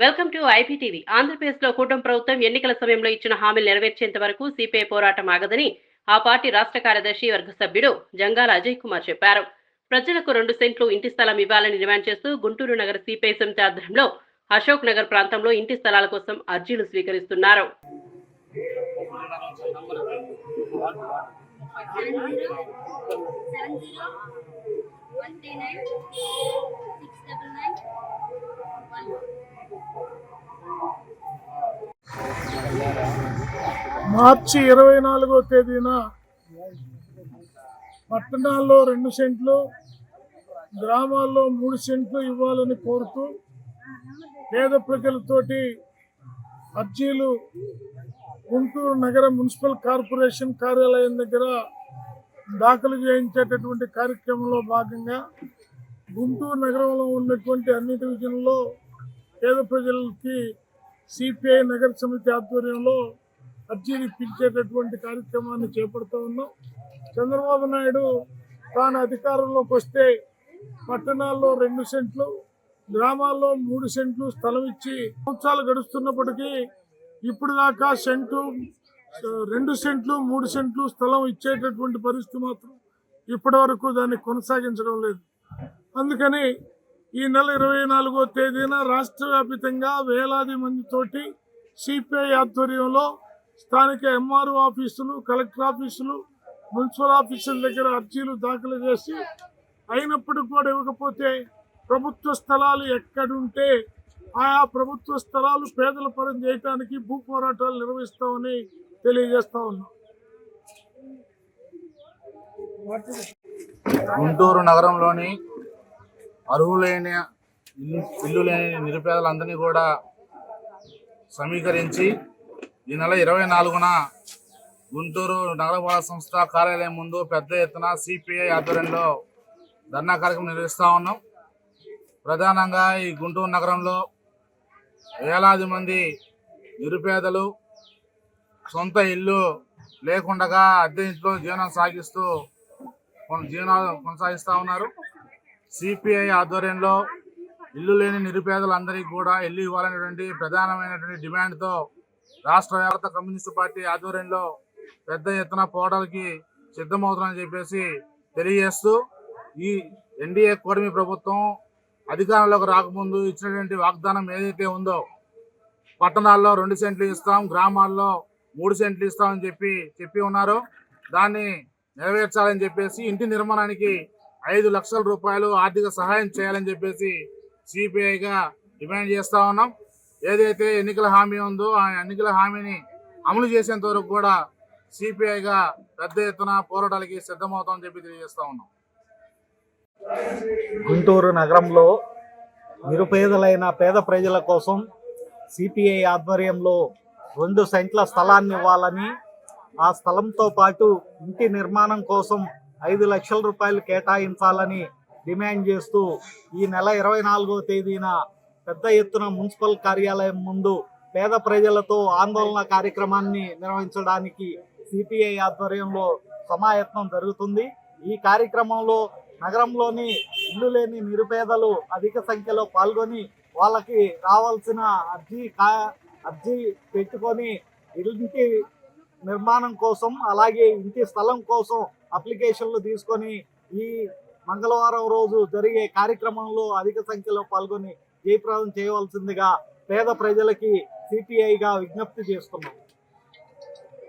Welcome to IPTV. ఆంధ్రప్రదేశ్లో కూటమి ప్రభుత్వం ఎన్నికల సమయంలో ఇచ్చిన హామీలు నెరవేర్చేంత వరకు సిపిఐ పోరాటం ఆగదని ఆ పార్టీ రాష్ట్ర కార్యదర్శి వర్గ సభ్యుడు జంగాల అజయ్ కుమార్ చెప్పారు. ప్రజలకు 2 సెంట్లు ఇంటి స్థలం ఇవ్వాలని డిమాండ్ చేస్తూ గుంటూరు నగర సిపిఐ సమితి ఆధ్వర్యంలో అశోక్ నగర్ ప్రాంతంలో ఇంటి స్థలాల కోసం అర్జీలు స్వీకరిస్తున్నారు. మార్చి 24వ తేదీన పట్టణాల్లో 2 సెంట్లు, గ్రామాల్లో 3 సెంట్లు ఇవ్వాలని కోరుతూ పేద ప్రజలతోటి అర్జీలు గుంటూరు నగర మున్సిపల్ కార్పొరేషన్ కార్యాలయం దగ్గర దాఖలు చేయించేటటువంటి కార్యక్రమంలో భాగంగా గుంటూరు నగరంలో ఉన్నటువంటి అన్ని డివిజన్లలో పేద ప్రజలకి సిపిఐ నగర సమితి ఆధ్వర్యంలో అర్జీలు ఇప్పించేటటువంటి కార్యక్రమాన్ని చేపడుతూ ఉన్నాం. చంద్రబాబు నాయుడు తాను అధికారంలోకి వస్తే పట్టణాల్లో 2 సెంట్లు, గ్రామాల్లో 3 సెంట్లు స్థలం ఇచ్చి సంవత్సరాలు గడుస్తున్నప్పటికీ ఇప్పుడు దాకా 2 సెంట్లు 3 సెంట్లు స్థలం ఇచ్చేటటువంటి పరిస్థితి మాత్రం ఇప్పటి వరకు దాన్ని కొనసాగించడం లేదు. అందుకని ఈ నెల 24వ తేదీన రాష్ట్ర వ్యాప్తంగా వేలాది మందితోటి సిపిఐ ఆధ్వర్యంలో స్థానిక ఎంఆర్ఓ ఆఫీసులు, కలెక్టర్ ఆఫీసులు, మున్సిపల్ ఆఫీసుల దగ్గర అర్జీలు దాఖలు చేసి అయినప్పటికీ కూడా ఇవ్వకపోతే ప్రభుత్వ స్థలాలు ఎక్కడుంటే ఆయా ప్రభుత్వ స్థలాలు పేదల పరం చేయడానికి భూ పోరాటాలు నిర్వహిస్తామని తెలియజేస్తా ఉన్నాం. గుంటూరు నగరంలోని అర్హులైన ఇల్లు లేని నిరుపేదలందరినీ కూడా సమీకరించి ఈ నెల 24న గుంటూరు నగరపాలక సంస్థ కార్యాలయం ముందు పెద్ద ఎత్తున సిపిఐ ఆధ్వర్యంలో ధర్నా కార్యక్రమం నిర్వహిస్తూ ఉన్నాం. ప్రధానంగా ఈ గుంటూరు నగరంలో వేలాది మంది నిరుపేదలు సొంత ఇల్లు లేకుండా అద్దె ఇంట్లో జీవనం కొనసాగిస్తూ ఉన్నారు. సిపిఐ ఆధ్వర్యంలో ఇల్లు లేని నిరుపేదలందరికీ కూడా ఇల్లు ఇవ్వాలనేటువంటి ప్రధానమైనటువంటి డిమాండ్తో రాష్ట్ర వ్యాప్త కమ్యూనిస్టు పార్టీ ఆధ్వర్యంలో పెద్ద ఎత్తున పోరాటాలకి సిద్ధమవుతుందని చెప్పేసి తెలియజేస్తూ, ఈ ఎన్డీఏ కూటమి ప్రభుత్వం అధికారంలోకి రాకముందు ఇచ్చినటువంటి వాగ్దానం ఏదైతే ఉందో పట్టణాల్లో 2 సెంట్లు ఇస్తాం, గ్రామాల్లో 3 సెంట్లు ఇస్తామని చెప్పి ఉన్నారో దాన్ని నెరవేర్చాలని చెప్పేసి ఇంటి నిర్మాణానికి 5 లక్షల రూపాయలు ఆర్థిక సహాయం చేయాలని చెప్పేసి సిపిఐగా డిమాండ్ చేస్తూ ఉన్నాం. ఏదైతే ఎన్నికల హామీ ఉందో ఆ ఎన్నికల హామీని అమలు చేసేంత వరకు కూడా సిపిఐగా పెద్ద ఎత్తున పోరాటాలకి సిద్ధమవుతామని చెప్పి తెలియజేస్తా ఉన్నాం. గుంటూరు నగరంలో నిరుపేదలైన పేద ప్రజల కోసం సిపిఐ ఆధ్వర్యంలో 2 సెంట్ల స్థలాన్ని ఇవ్వాలని, ఆ స్థలంతో పాటు ఇంటి నిర్మాణం కోసం 5 లక్షల రూపాయలు కేటాయించాలని డిమాండ్ చేస్తూ ఈ నెల 24వ తేదీన పెద్ద ఎత్తున మున్సిపల్ కార్యాలయం ముందు పేద ప్రజలతో ఆందోళన కార్యక్రమాన్ని నిర్వహించడానికి సిపిఐ ఆధ్వర్యంలో సమాయత్నం జరుగుతుంది. ఈ కార్యక్రమంలో నగరంలోని ఇల్లు లేని నిరుపేదలు అధిక సంఖ్యలో పాల్గొని వాళ్ళకి రావాల్సిన అర్జీ పెట్టుకొని ఇంటి నిర్మాణం కోసం అలాగే ఇంటి స్థలం కోసం అప్లికేషన్లు తీసుకొని ఈ మంగళవారం రోజు జరిగే కార్యక్రమంలో అధిక సంఖ్యలో పాల్గొని జయప్రదం చేయవలసిందిగా పేద ప్రజలకి సిపిఐగా విజ్ఞప్తి చేస్తున్నాం.